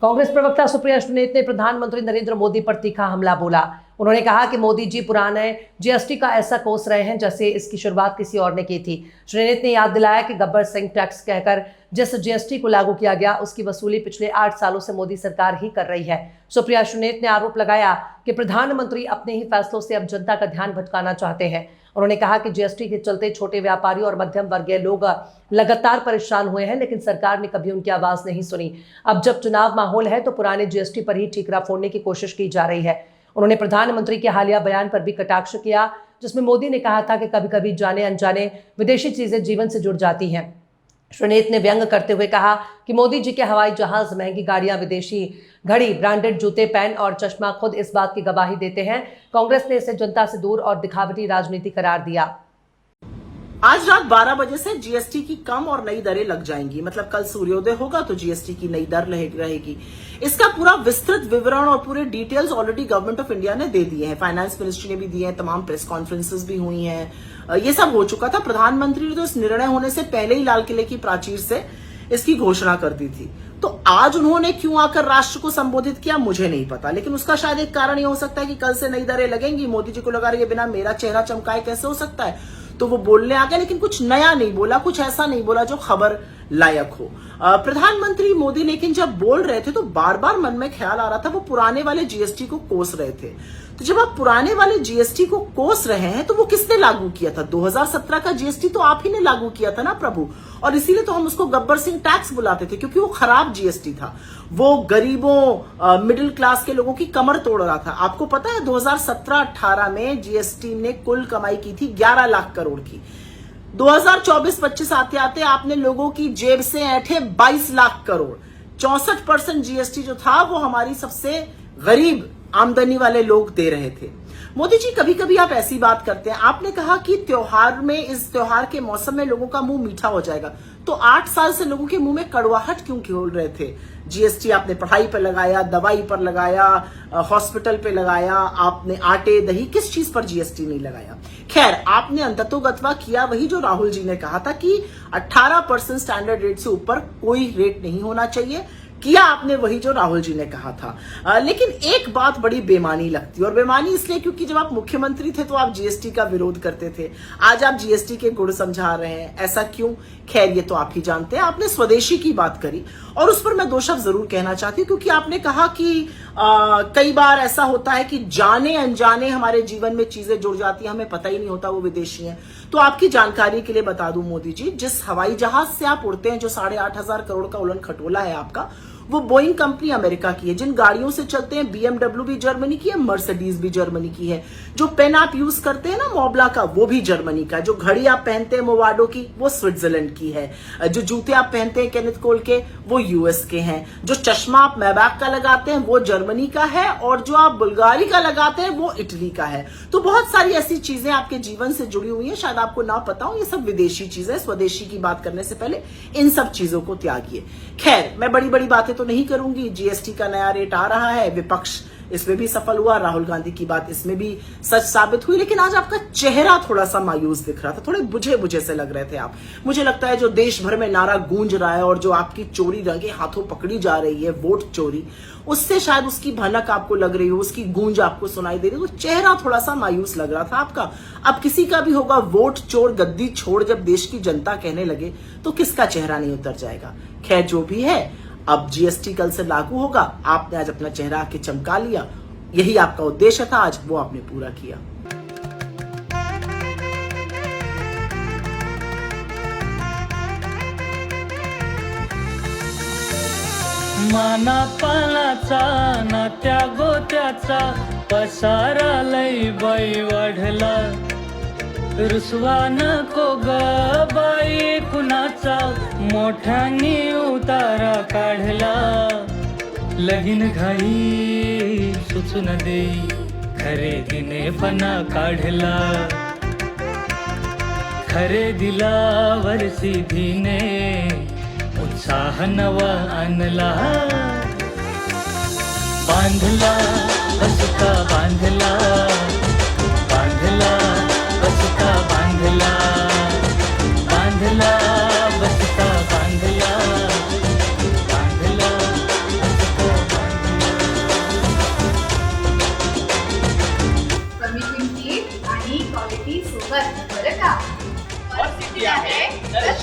कांग्रेस प्रवक्ता सुप्रिया सुनेत ने प्रधानमंत्री नरेंद्र मोदी पर तीखा हमला बोला। उन्होंने कहा कि मोदी जी पुराने जीएसटी का ऐसा कोस रहे हैं जैसे इसकी शुरुआत किसी और ने की थी। सुनेत ने याद दिलाया कि गब्बर सिंह टैक्स कहकर जिस जीएसटी को लागू किया गया उसकी वसूली पिछले 8 सालों से मोदी सरकार ही कर रही है। सुप्रिया सुनेत ने आरोप लगाया कि प्रधानमंत्री अपने ही फैसलों से अब जनता का ध्यान भटकाना चाहते हैं। उन्होंने कहा कि जीएसटी के चलते छोटे व्यापारियों और मध्यम वर्गीय लोग लगातार परेशान हुए हैं, लेकिन सरकार ने कभी उनकी आवाज नहीं सुनी। अब जब चुनाव माहौल है तो पुराने जीएसटी पर ही ठीकरा फोड़ने की कोशिश की जा रही है। उन्होंने प्रधानमंत्री के हालिया बयान पर भी कटाक्ष किया, जिसमें मोदी ने कहा था कि कभी कभी जाने अनजाने विदेशी चीजें जीवन से जुड़ जाती हैं। सुनेत ने व्यंग करते हुए कहा कि मोदी जी के हवाई जहाज, महंगी गाड़ियां, विदेशी घड़ी, ब्रांडेड जूते, पेन और चश्मा खुद इस बात की गवाही देते हैं। कांग्रेस ने इसे जनता से दूर और दिखावटी राजनीति करार दिया। आज रात 12 बजे से जीएसटी की कम और नई दरें लग जाएंगी। मतलब कल सूर्योदय होगा तो जीएसटी की नई दर रहेगी। इसका पूरा विस्तृत विवरण और पूरे details already government of India ने दे दिए हैं। फाइनेंस मिनिस्ट्री ने भी दिए हैं, तमाम प्रेस कॉन्फ्रेंसेस भी हुई हैं। ये सब हो चुका था। प्रधानमंत्री ने तो इस निर्णय होने से पहले ही लाल किले की प्राचीर से इसकी घोषणा कर दी थी। तो आज उन्होंने क्यों आकर राष्ट्र को संबोधित किया मुझे नहीं पता, लेकिन उसका शायद एक कारण ये हो सकता है कि कल से नई दरें लगेंगी। मोदी जी को लगा रही है बिना मेरा चेहरा चमकाए कैसे हो सकता है, तो वो बोलने आ गए, लेकिन कुछ नया नहीं बोला, कुछ ऐसा नहीं बोला जो खबर लायक हो। प्रधानमंत्री मोदी लेकिन जब बोल रहे थे तो बार बार मन में ख्याल आ रहा था वो पुराने वाले जीएसटी को कोस रहे थे। तो जब आप पुराने वाले जीएसटी को कोस रहे हैं तो वो किसने लागू किया था? 2017 का जीएसटी तो आप ही ने लागू किया था ना प्रभु। और इसीलिए तो हम उसको गब्बर सिंह टैक्स बुलाते थे, क्योंकि वो खराब जीएसटी था। वो गरीबों, मिडिल क्लास के लोगों की कमर तोड़ रहा था। आपको पता है 2017-18 में जीएसटी ने कुल कमाई की थी 11 लाख करोड़ की। 2024-25 आते आते आपने लोगों की जेब से ऐंठे 22 लाख करोड़। 64% जीएसटी जो था वो हमारी सबसे गरीब आमदनी वाले लोग दे रहे थे। मोदी जी कभी कभी आप ऐसी बात करते हैं। आपने कहा कि त्योहार में, इस त्योहार के मौसम में लोगों का मुंह मीठा हो जाएगा, तो 8 साल से लोगों के मुंह में कड़वाहट क्यों खोल रहे थे? जीएसटी आपने पढ़ाई पर लगाया, दवाई पर लगाया, हॉस्पिटल पे लगाया, आपने आटे दही, किस चीज पर जीएसटी नहीं लगाया? खैर, आपने अंततोगत्वा किया वही जो राहुल जी ने कहा था कि 18% स्टैंडर्ड रेट से ऊपर कोई रेट नहीं होना चाहिए। किया आपने वही जो राहुल जी ने कहा था। लेकिन एक बात बड़ी बेमानी लगती है, और बेमानी इसलिए क्योंकि जब आप मुख्यमंत्री थे तो आप जीएसटी का विरोध करते थे। आज आप जीएसटी के गुण समझा रहे हैं, ऐसा क्यों? खैर, ये तो आप ही जानते हैं। आपने स्वदेशी की बात करी और उस पर मैं 2 शब्द जरूर कहना चाहती हूँ, क्योंकि आपने कहा कि कई बार ऐसा होता है कि जाने अनजाने हमारे जीवन में चीजें जुड़ जाती हैं, हमें पता ही नहीं होता वो विदेशी हैं। तो आपकी जानकारी के लिए बता दूं मोदी जी, जिस हवाई जहाज से आप उड़ते हैं, जो 8,500 करोड़ का उड़न खटोला है आपका, वो बोइंग कंपनी अमेरिका की है। जिन गाड़ियों से चलते हैं, बीएमडब्ल्यू भी जर्मनी की है, मर्सिडीज भी जर्मनी की है। जो पेन आप यूज करते हैं ना मोबला का, वो भी जर्मनी का है। जो घड़ी आप पहनते हैं मोवाडो की, वो स्विट्जरलैंड की है। जो जूते आप पहनते हैं केनेथ कोल के, वो यूएस के हैं। जो चश्मा आप मैबैक का लगाते हैं, वो जर्मनी का है। और जो आप बुल्गारी का लगाते हैं, वो इटली का है। तो बहुत सारी ऐसी चीजें आपके जीवन से जुड़ी हुई है, शायद आपको ना पता हो। ये सब विदेशी चीजें। स्वदेशी की बात करने से पहले इन सब चीजों को त्यागिए। खैर, मैं बड़ी बड़ी बातें तो नहीं करूंगी। जीएसटी का नया रेट आ रहा है, विपक्ष इसमें भी सफल हुआ, राहुल गांधी की बात इसमें भी सच साबित हुई। लेकिन आज आपका चेहरा थोड़ा सा मायूस दिख रहा था, थोड़े बुझे बुझे से लग रहे थे आप। मुझे लगता है जो देश भर में नारा गूंज रहा है और जो आपकी चोरी रंगे हाथों पकड़ी जा रही है, वोट चोरी, उससे शायद उसकी भनक आपको लग रही हो, उसकी गूंज आपको सुनाई दे रही हो। तो चेहरा थोड़ा सा मायूस लग रहा था आपका। अब किसी का भी होगा, वोट चोर गद्दी छोड़ जब देश की जनता कहने लगे तो किसका चेहरा नहीं उतर जाएगा? खैर, जो भी है, अब जीएसटी कल से लागू होगा। आपने आज अपना चेहरा आके चमका लिया, यही आपका उद्देश्य था, आज वो आपने पूरा किया। माना पालाचा ना त्या गोत्याचा पसारा लई बाई वाढला, रुसवा नको ग बाई कुणाचा, मोठ्यानी उतारा काढला, लगीन घाई सुचून देई, खरेदीने पणा काढला, खरेदीला वर्षी धीने उत्साह नवा आणला, बांधला बसका बांधला, बांधला बसका बांधला, बांधला बसका बांधला, बांधला बसका शेती सोबत बरं का. सिटी आहे तर